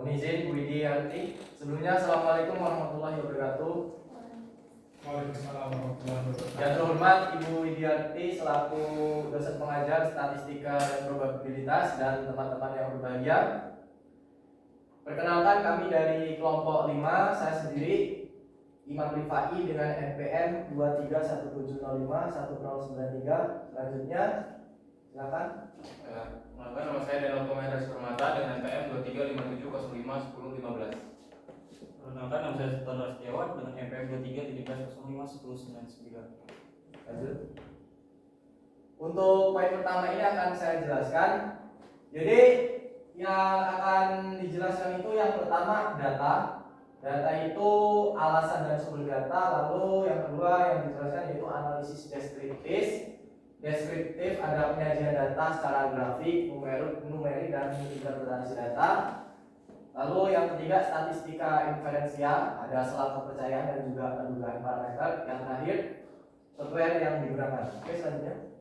Mohon izin Bu Widiarti. Sebelumnya Assalamualaikum warahmatullahi wabarakatuh. Waalaikumsalam warahmatullahi wabarakatuh. Yang terhormat Ibu Widiarti selaku dosen pengajar statistika dan probabilitas dan teman-teman yang berbahagia. Perkenalkan kami dari kelompok 5, saya sendiri Imam Rifai dengan NPM 2317051093. Selanjutnya silakan. Nama saya Danau Komendasi Permata dengan NPM 2357051015. Perkenalkan, nama saya Sultan Setiawan dengan NPM 2317051099. Lanjut. Untuk poin pertama ini akan saya jelaskan. Jadi yang akan dijelaskan itu yang pertama data. Data itu alasan dan sumber data. Lalu yang kedua yang dijelaskan yaitu analisis deskriptif ada penyajian data secara grafik, numerik dan interpretasi data. Lalu yang ketiga statistika inferensial, ada selang kepercayaan dan juga pendugaan parameter. Yang terakhir software yang digunakan. Oke, selanjutnya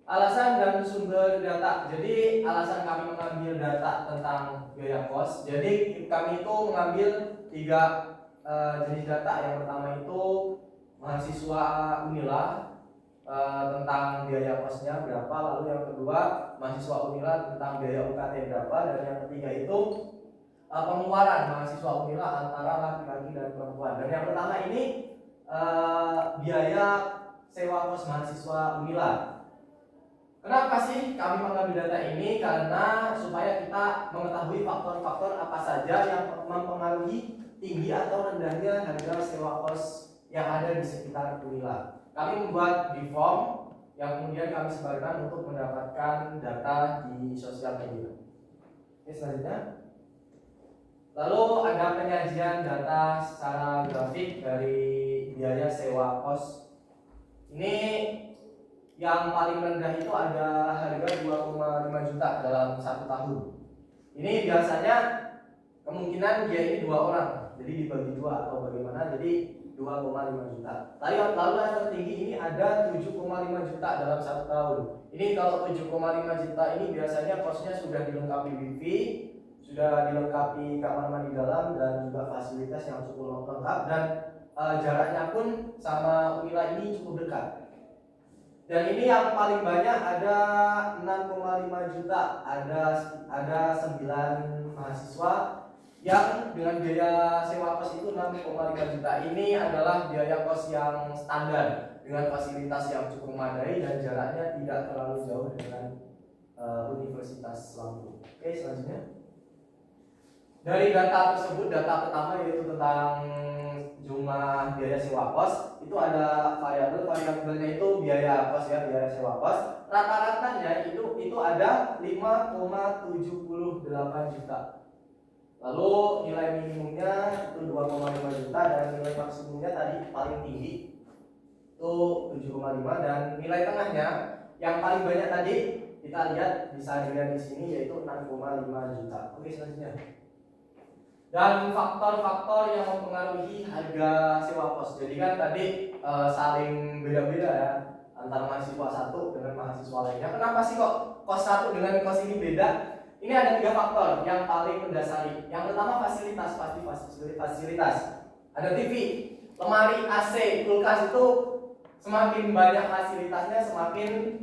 alasan dan sumber data. Jadi alasan kami mengambil data tentang biaya kos. Jadi kami itu mengambil tiga jenis data. Yang pertama itu mahasiswa Unila tentang biaya kosnya berapa. Lalu yang kedua mahasiswa Unila tentang biaya UKT berapa. Dan yang ketiga itu pengeluaran mahasiswa Unila antara laki-laki dan perempuan. Dan yang pertama ini biaya sewa kos mahasiswa Unila. Kenapa sih kami mengambil data ini? Karena supaya kita mengetahui faktor-faktor apa saja yang mempengaruhi tinggi atau rendahnya harga sewa kos yang ada di sekitar Unila. Kami membuat di form yang kemudian kami sebarkan untuk mendapatkan data di sosial media. Oke, selanjutnya. Lalu ada penyajian data secara grafik dari biaya sewa kos. Ini yang paling rendah itu ada harga 2,5 juta dalam 1 tahun. Ini biasanya kemungkinan dia ini 2 orang, jadi dibagi 2 atau bagaimana, jadi 2,5 juta. Lalu yang tertinggi ini ada 7,5 juta dalam 1 tahun. Ini kalau 7,5 juta ini biasanya kosnya sudah dilengkapi wifi, sudah dilengkapi kamar mandi dalam dan juga fasilitas yang cukup lengkap, dan jaraknya pun sama Unila ini cukup dekat. Dan ini yang paling banyak ada 6,5 juta, ada 9 mahasiswa yang dengan biaya sewa kos itu 6,5 juta. Ini adalah biaya kos yang standar dengan fasilitas yang cukup memadai dan jaraknya tidak terlalu jauh dengan Universitas Lampung. Oke, selanjutnya. Dari data tersebut, data pertama yaitu tentang jumlah biaya sewa kos, itu ada variabelnya itu biaya kos ya, biaya sewa kos. Rata-ratanya itu ada 5,78 juta. Lalu nilai minimumnya itu 2,5 juta dan nilai maksimumnya tadi paling tinggi itu 7,5, dan nilai tengahnya yang paling banyak tadi kita lihat bisa dilihat di sini yaitu 6,5 juta. Oke, selanjutnya. Dan faktor-faktor yang mempengaruhi harga sewa kos. Jadi kan tadi saling beda-beda ya antara mahasiswa satu dengan mahasiswa lainnya. Kenapa sih kok kos satu dengan kos ini beda? Ini ada 3 faktor yang paling mendasari. Yang pertama fasilitas, pasti fasilitas. Ada TV, lemari, AC, kulkas, itu semakin banyak fasilitasnya semakin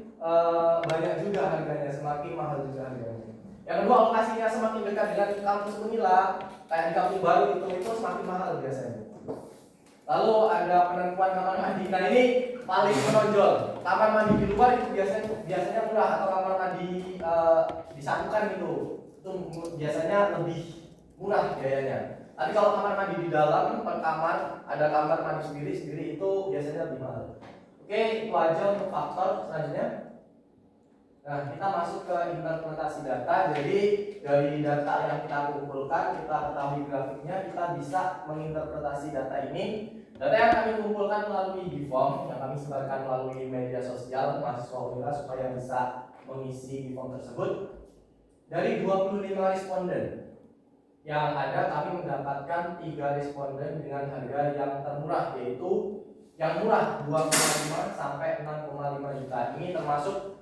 banyak juga harganya, semakin mahal juga harganya. Yang kedua lokasinya semakin dekat dengan kampus Unila, kayak di Kampung Baru itu semakin mahal biasanya. Lalu ada penentuan kamar mandi. Nah ini paling menonjol. Kamar mandi di luar itu biasanya murah, atau kamar mandi disatukan itu biasanya lebih murah biayanya. Tapi kalau kamar mandi di dalam per kamar ada kamar mandi sendiri itu biasanya lebih mahal. Oke, itu aja untuk faktor. Selanjutnya. Nah, kita masuk ke interpretasi data. Jadi dari data yang kita kumpulkan, kita ketahui grafiknya, kita bisa menginterpretasi data ini. Data yang kami kumpulkan melalui di form yang kami sebarkan melalui media sosial mahasiswa Unila supaya bisa mengisi di form tersebut. Dari 25 responden yang ada, kami mendapatkan 3 responden dengan harga yang termurah, yaitu yang murah 2,5 sampai 6,5 juta. Ini termasuk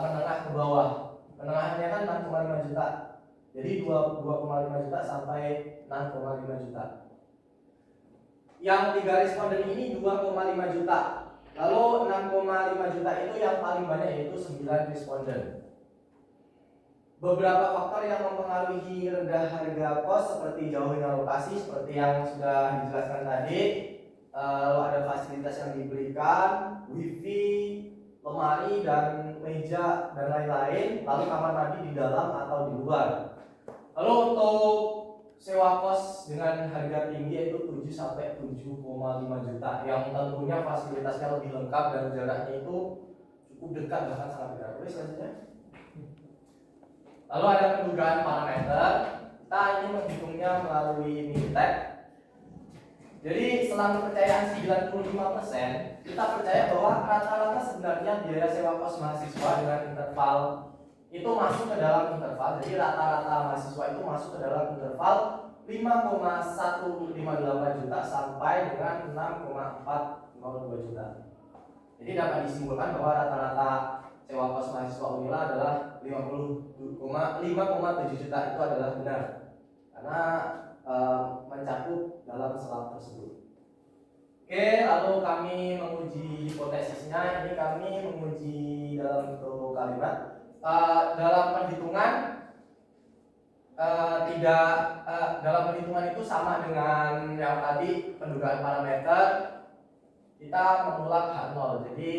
menengah ke bawah. Menengahnya kan 6,5 juta. Jadi 2,5 juta sampai 6,5 juta. Yang 3 responden ini 2,5 juta. Lalu 6,5 juta itu yang paling banyak, yaitu 9 responden. Beberapa faktor yang mempengaruhi rendah harga kos seperti jauhnya lokasi, seperti yang sudah dijelaskan tadi. Lalu ada fasilitas yang diberikan, wifi, lemari dan meja dan lain-lain. Lalu kamar mandi di dalam atau di luar. Lalu untuk sewa kos dengan harga tinggi yaitu 7 sampai 7,5 juta, yang tentunya fasilitasnya lebih lengkap dan jaraknya itu cukup dekat, bahkan sangat dekat. Oke, selanjutnya. Lalu ada pendugaan parameter. Kita ini menghitungnya melalui Minitek. Jadi setelah kepercayaan 95%, kita percaya bahwa rata-rata sebenarnya biaya sewa kos mahasiswa dengan interval itu masuk ke dalam interval. Jadi rata-rata mahasiswa itu masuk ke dalam interval 5,158 juta sampai dengan 6,452 juta. Jadi dapat disimpulkan bahwa rata-rata sewa kos mahasiswa Unila adalah 5,7 juta itu adalah benar, karena mencakup dalam selang tersebut. Oke, lalu kami menguji hipotesisnya. Ini kami menguji dalam bentuk kalimat. Dalam perhitungan dalam perhitungan itu sama dengan yang tadi, pendugaan parameter kita menolak H0, jadi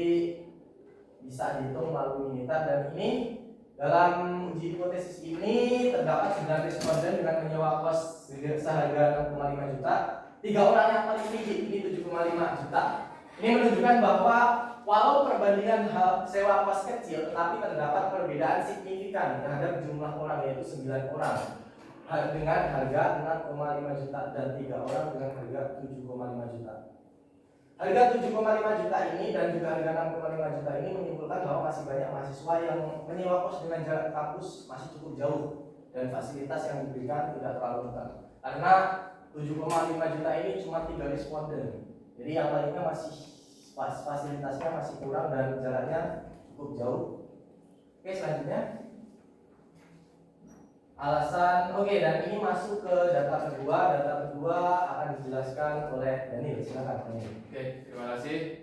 bisa dihitung melalui Minitek. Dan ini dalam uji hipotesis ini terdapat 9 responden dengan menyewa kos seharga 6,5 juta. 3 orang yang paling tinggi ini 7,5 juta. Ini menunjukkan bahwa walau perbandingan sewa kos kecil, tetapi terdapat perbedaan signifikan terhadap jumlah orang, yaitu 9 orang dengan harga 6,5 juta dan 3 orang dengan harga 7,5 juta. Harga 7,5 juta ini dan juga harga 6,5 juta ini menyimpulkan bahwa masih banyak mahasiswa yang menyewa kos dengan jarak kampus masih cukup jauh dan fasilitas yang diberikan tidak terlalu lengkap. Karena 7,5 juta ini cuma 3 responden, jadi yang lainnya masih fasilitasnya masih kurang dan jaraknya cukup jauh. Oke, selanjutnya alasan. Oke, dan ini masuk ke data kedua. Data kedua akan dijelaskan oleh Daniel. Silakan Daniel. Oke, terima kasih.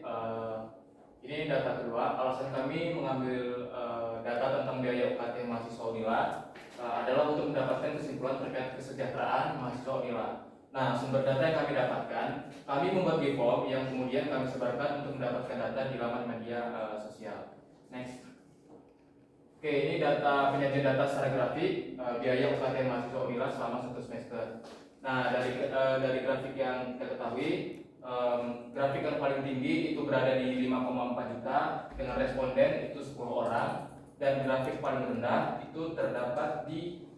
Ini data kedua. Alasan kami mengambil data tentang biaya UKT mahasiswa Unila adalah untuk mendapatkan kesimpulan terkait kesejahteraan mahasiswa Unila. Nah, sumber data yang kami dapatkan, kami membuat form yang kemudian kami sebarkan untuk mendapatkan data di laman media sosial. Next. Oke, ini data penyajian data secara grafik biaya UKT mahasiswa Unila selama 1 semester. Nah, dari grafik yang kita ketahui, grafik yang paling tinggi itu berada di 5,4 juta dengan responden itu 10 orang, dan grafik paling rendah itu terdapat di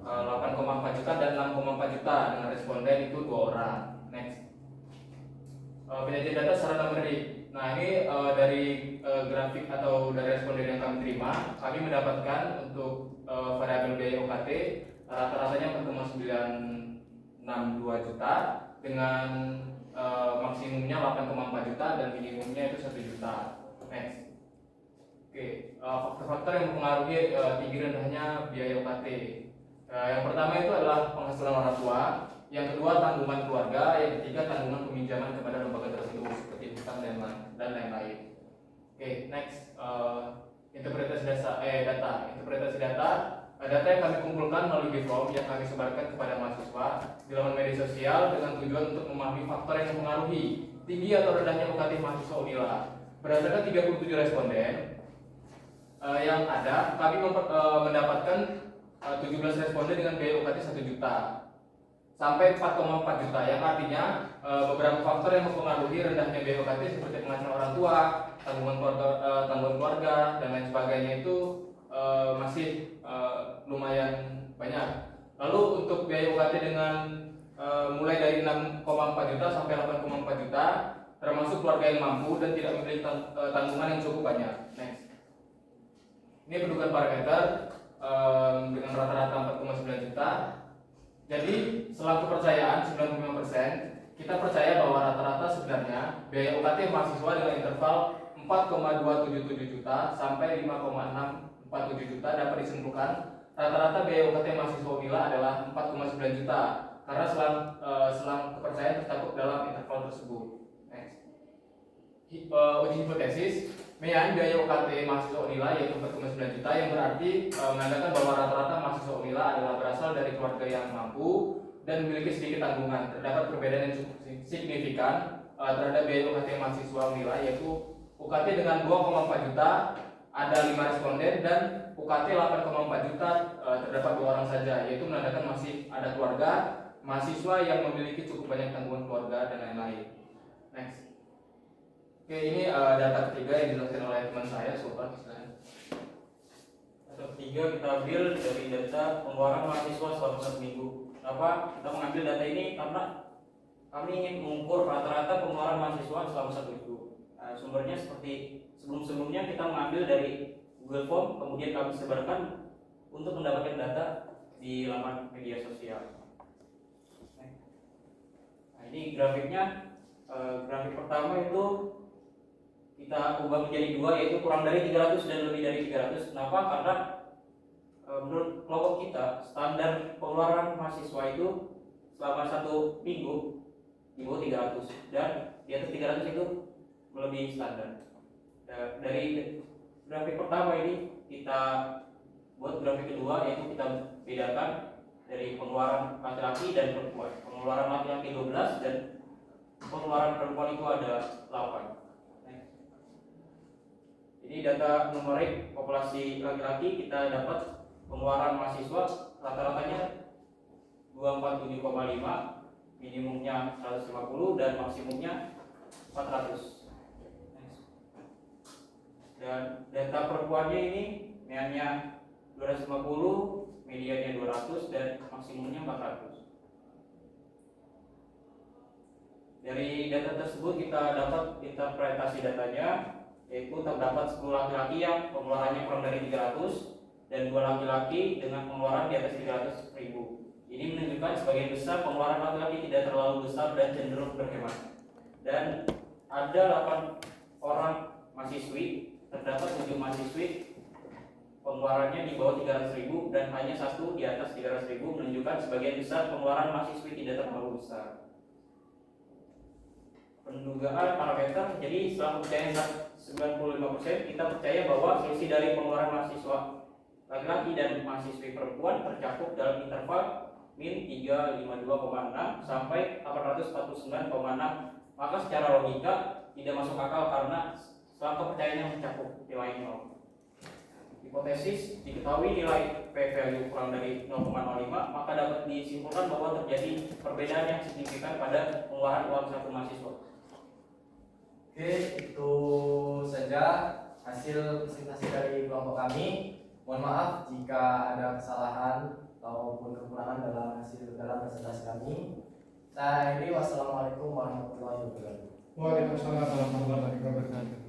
8,4 juta dan 6,4 juta dengan responden itu 2 orang. Next. Penyajian data secara numerik. Nah, ini dari grafik atau dari responden yang kami terima, kami mendapatkan untuk variabel biaya UKT rata-ratanya 4,962 juta dengan maksimumnya 8,4 juta dan minimumnya itu 1 juta. Next. Oke, faktor-faktor yang mempengaruhi tinggi rendahnya biaya UKT. Yang pertama itu adalah penghasilan orang tua, yang kedua tanggungan keluarga, yang ketiga tanggungan peminjaman kepada lembaga tertentu seperti hutang dan lain-lain. Oke, next. Interpretasi data. Interpretasi data. Data yang kami kumpulkan melalui form yang kami sebarkan kepada mahasiswa di laman media sosial dengan tujuan untuk memahami faktor yang mempengaruhi tinggi atau rendahnya UKT mahasiswa Unila. Berdasarkan 37 responden yang ada, kami mendapatkan 17 responden dengan biaya UKT 1 juta sampai 4,4 juta, yang artinya beberapa faktor yang mempengaruhi rendahnya biaya UKT seperti penghasilan orang tua, tanggungan keluarga dan lain sebagainya itu masih lumayan banyak. Lalu untuk biaya UKT dengan mulai dari 6,4 juta sampai 8,4 juta termasuk keluarga yang mampu dan tidak memiliki tanggungan yang cukup banyak. Next. Ini pendugaan parameter dengan rata-rata 4,9 juta. Jadi setelah kepercayaan 95%, kita percaya bahwa rata-rata sebenarnya biaya UKT mahasiswa dengan interval 4,277 juta sampai 5,647 juta dapat disimpulkan rata-rata biaya UKT mahasiswa Unila adalah 4,9 juta karena selang kepercayaan tercakup dalam interval tersebut. Next. Uji hipotesis, biaya UKT mahasiswa Unila yaitu 4,9 juta yang berarti mengatakan bahwa rata-rata mahasiswa Unila adalah berasal dari keluarga yang mampu dan memiliki sedikit tanggungan. Terdapat perbedaan yang cukup signifikan terhadap biaya UKT mahasiswa Unila yaitu UKT dengan 2,4 juta ada 5 responden dan UKT 8,4 juta terdapat 2 orang saja, yaitu menandakan masih ada keluarga mahasiswa yang memiliki cukup banyak tanggungan keluarga dan lain-lain. Next. Oke, ini data ketiga yang dijelaskan oleh teman saya, Sobat. Data ketiga kita ambil dari data pengeluaran mahasiswa selama 1 minggu. Kenapa kita mengambil data ini? Karena kami ingin mengukur rata-rata pengeluaran mahasiswa selama 1 minggu. Nah, sumbernya seperti sebelum-sebelumnya kita mengambil dari Google Form, kemudian kami sebarkan untuk mendapatkan data di laman media sosial. Nah, ini grafiknya. Grafik pertama itu kita ubah menjadi 2, yaitu kurang dari 300 dan lebih dari 300. Kenapa? Karena menurut kelompok kita standar pengeluaran mahasiswa itu selama 1 minggu di bawah 300 dan di atas 300 itu melebihi standar. Dari grafik pertama ini kita buat grafik kedua, yaitu kita bedakan dari pengeluaran laki-laki dan perempuan. Pengeluaran laki-laki 12 dan pengeluaran perempuan itu ada 8. Ini data numerik populasi laki-laki, kita dapat pengeluaran mahasiswa rata-ratanya 247,5, minimumnya 150 dan maksimumnya 400. Dan data perempuannya ini mediannya 250, mediannya 200 dan maksimumnya 400. Dari data tersebut kita dapat interpretasi datanya, yaitu terdapat 10 laki-laki yang pengeluarannya kurang dari 300 dan 2 laki-laki dengan pengeluaran di atas 300.000. Ini menunjukkan sebagian besar pengeluaran laki-laki tidak terlalu besar dan cenderung berhemat. Dan ada 8 orang mahasiswi, terdapat 7 mahasiswi pengeluarannya di bawah 300.000 dan hanya 1 di atas 300.000, menunjukkan sebagian besar pengeluaran mahasiswi tidak terlalu besar. Pendugaan parameter, jadi setelah kepercayaan 95%, kita percaya bahwa selisih dari pengeluaran mahasiswa laki-laki dan mahasiswi perempuan tercakup dalam interval min 352,6 sampai 849,6. Maka secara logika tidak masuk akal karena setelah kepercayaannya mencakup nilai 0. Hipotesis, diketahui nilai p-value kurang dari 0,05, maka dapat disimpulkan bahwa terjadi perbedaan yang signifikan pada pengeluaran uang satu mahasiswa. Oke, itu saja hasil presentasi dari kelompok kami. Mohon maaf jika ada kesalahan ataupun kekurangan dalam presentasi kami. Saya akhiri, wassalamualaikum warahmatullahi wabarakatuh. Waalaikumsalam warahmatullahi wabarakatuh.